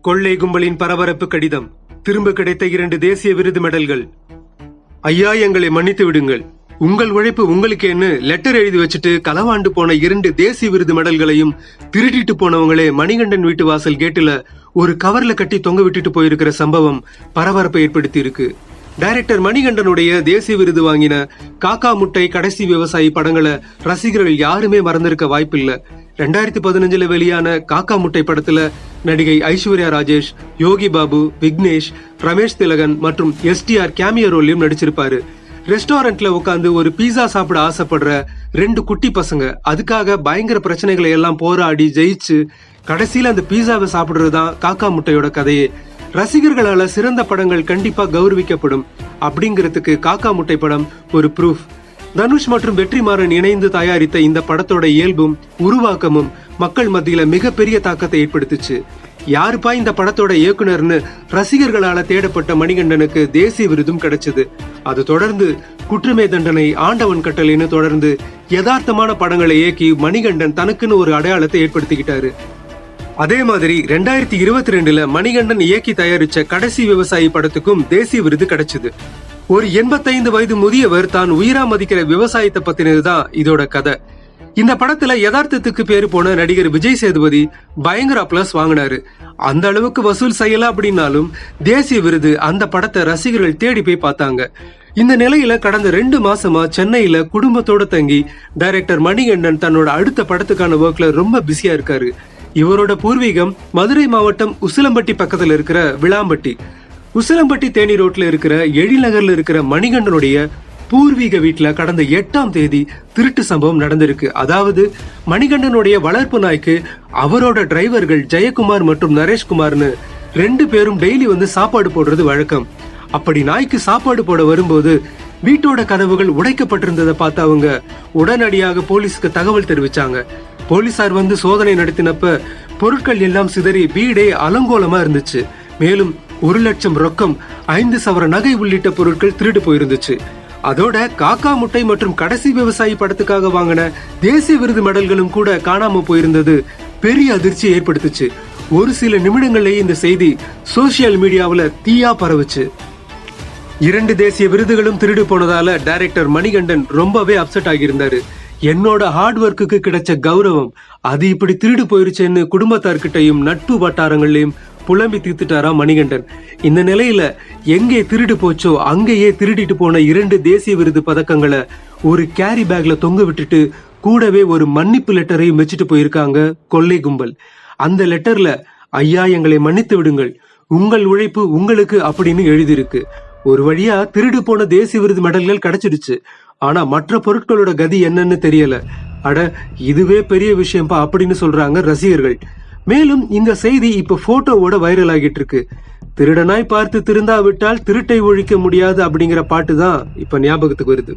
கொள்ளை கும்பலின் பரபரப்பு கடிதம். திரும்ப கிடைத்த 2 தேசிய விருது மெடல்கள். ஐயா, எங்களை மன்னித்து விடுங்கள். உங்கள் உழைப்பு உங்களுக்கேன்னு லெட்டர் எழுதி வச்சுட்டு களவாண்டு போன 2 தேசிய விருது மெடல்களையும் திருடிட்டு போனவங்களே மணிகண்டன் வீட்டு வாசல் கேட்டுல ஒரு கவர்ல கட்டி தொங்க விட்டுட்டு போயிருக்கிற சம்பவம் பரபரப்பை ஏற்படுத்தி இருக்கு. டைரக்டர் மணிகண்டனுடைய தேசிய விருது வாங்கின காக்கா முட்டை, கடைசி விவசாயி படங்களை ரசிகர்கள் யாருமே மறந்திருக்க வாய்ப்பில்லை. 2015 வெளியான காக்கா முட்டை படத்துல நடிகை ஐஸ்வர்யா ராஜேஷ், யோகி பாபு, விக்னேஷ், ரமேஷ் திலகன் மற்றும் STR கேமியோ ரோல்லையும் நடிச்சிருப்பாரு. ரெஸ்டாரண்ட்ல உட்காந்து ஒரு பீஸா சாப்பிட ஆசைப்படுற 2 குட்டி பசங்க அதுக்காக பயங்கர பிரச்சனைகளை எல்லாம் போராடி ஜெயிச்சு கடைசியில அந்த பீஸாவை சாப்பிடுறதுதான் காக்கா முட்டையோட கதையே. ரசிகர்களால சிறந்த படங்கள் கண்டிப்பா கௌரவிக்கப்படும் அப்படிங்கிறதுக்கு காக்கா முட்டை படம் ஒரு ப்ரூஃப். தனுஷ் மற்றும் வெற்றிமாறன் இணைந்து தயாரித்த இந்த படத்தோட இயல்பும் உருவாக்கமும் மக்கள் மத்தியில மிகப்பெரிய தாக்கத்தை ஏற்படுத்துச்சு. யாருப்பா இந்த படத்தோட இயக்குனர்னு ரசிகர்களால தேடப்பட்ட மணிகண்டனுக்கு தேசிய விருதும் கிடைச்சது. அது தொடர்ந்து குற்றமே தண்டனை, ஆண்டவன் கட்டளைன்னு தொடர்ந்து யதார்த்தமான படங்களை இயக்கி மணிகண்டன் தனக்குன்னு ஒரு அடையாளத்தை ஏற்படுத்திக்கிட்டாரு. அதே மாதிரி 2022 மணிகண்டன் இயக்கி தயாரிச்ச கடைசி விவசாயி படத்துக்கும் தேசிய விருது கிடைச்சது. ஒரு 85 வயது முதியவர் தான் உயிரா மதிக்கிற விவசாயத்தை பத்தினதுதான் இதோட கதை. இந்த படத்துல யதார்த்தத்துக்கு பேரு போன நடிகர் விஜய் சேதுபதி பயங்கர அப்ளாஸ் வாங்கினாரு. அந்த அளவுக்கு வசூல் செய்யல அப்படின்னாலும் தேசிய விருது அந்த படத்தை ரசிகர்கள் தேடி போய் பார்த்தாங்க. இந்த நிலையில கடந்த 2 மாசமா சென்னையில குடும்பத்தோட தங்கி டைரக்டர் மணிகண்டன் தன்னோட அடுத்த படத்துக்கான ஒர்க்ல ரொம்ப பிஸியா இருக்காரு. இவரோட பூர்வீகம் மதுரை மாவட்டம் உசிலம்பட்டி பக்கத்துல இருக்கிற விளாம்பட்டி. உசிலம்பட்டி தேனி ரோட்ல இருக்கிற எழில்நகர்ல இருக்கிற மணிகண்டனுடைய பூர்வீக வீட்டுல கடந்த 8ஆம் தேதி திருட்டு சம்பவம் நடந்திருக்கு. அதாவது மணிகண்டனுடைய வளர்ப்பு நாய்க்கு அவரோட டிரைவர்கள் ஜெயக்குமார் மற்றும் நரேஷ்குமார்னு 2 பேரும் டெய்லி வந்து சாப்பாடு போடுறது வழக்கம். அப்படி நாய்க்கு சாப்பாடு போட வரும்போது வீட்டோட கதவுகள் உடைக்கப்பட்டிருந்ததை பார்த்து அவங்க உடனடியாக போலீஸுக்கு தகவல் தெரிவிச்சாங்க. போலீசார் வந்து சோதனை நடத்தினப்ப பொருட்கள் எல்லாம் சிதறி வீடே அலங்கோலமா இருந்துச்சு. மேலும் 1 லட்சம் ரொக்கம், 5 சவர நகை உள்ளிட்ட பொருட்கள் திருடு போயிருந்துச்சு. அதோட காக்கா முட்டை மற்றும் கடைசி விவசாயி படத்துக்காக வாங்கின தேசிய விருது மெடல்களும் கூட காணாம போயிருந்தது பெரிய அதிர்ச்சியை ஏற்படுத்துச்சு. ஒரு சில நிமிடங்கள்லயே இந்த செய்தி சோசியல் மீடியாவுல தீயா பரவுச்சு. 2 தேசிய விருதுகளும் திருடு போனதால டைரக்டர் மணிகண்டன் ரொம்பவே அப்செட் ஆகியிருந்தாரு. என்னோட ஹார்ட் ஒர்க்குக்கு கிடைச்ச கௌரவம் அது இப்படி திருடு போயிருச்சேன்னு குடும்பத்தார்கிட்டையும் நட்பு வட்டாரங்களையும் புலம்பி தீர்த்துட்டாரா மணிகண்டன். இந்த நிலையில எங்கே திருடு போச்சோ அங்கேயே திருடிட்டு போன 2 தேசிய விருது பதக்கங்களை ஒரு கேரி பேக்ல தொங்க விட்டுட்டு கூடவே ஒரு மன்னிப்பு லெட்டரையும் வச்சுட்டு போயிருக்காங்க கொள்ளை கும்பல். அந்த லெட்டர்ல ஐயா, எங்களை மன்னித்து விடுங்கள், உங்கள் உழைப்பு உங்களுக்கு அப்படின்னு எழுதியிருக்கு. ஒரு வழியா திருடு போன தேசிய விருது மெடல்கள் கிடைச்சிடுச்சு. ஆனா மற்ற பொருட்களோட கதி என்னன்னு தெரியல. அட, இதுவே பெரிய விஷயம்பா அப்படின்னு சொல்றாங்க ரசிகர்கள். மேலும் இந்த செய்தி இப்ப போட்டோவோட வைரல் ஆகிட்டு இருக்கு. திருடனாய் பார்த்து திருந்தாவிட்டால் திருட்டை ஒழிக்க முடியாது அப்படிங்கிற பாட்டு தான் இப்ப ஞாபகத்துக்கு வருது.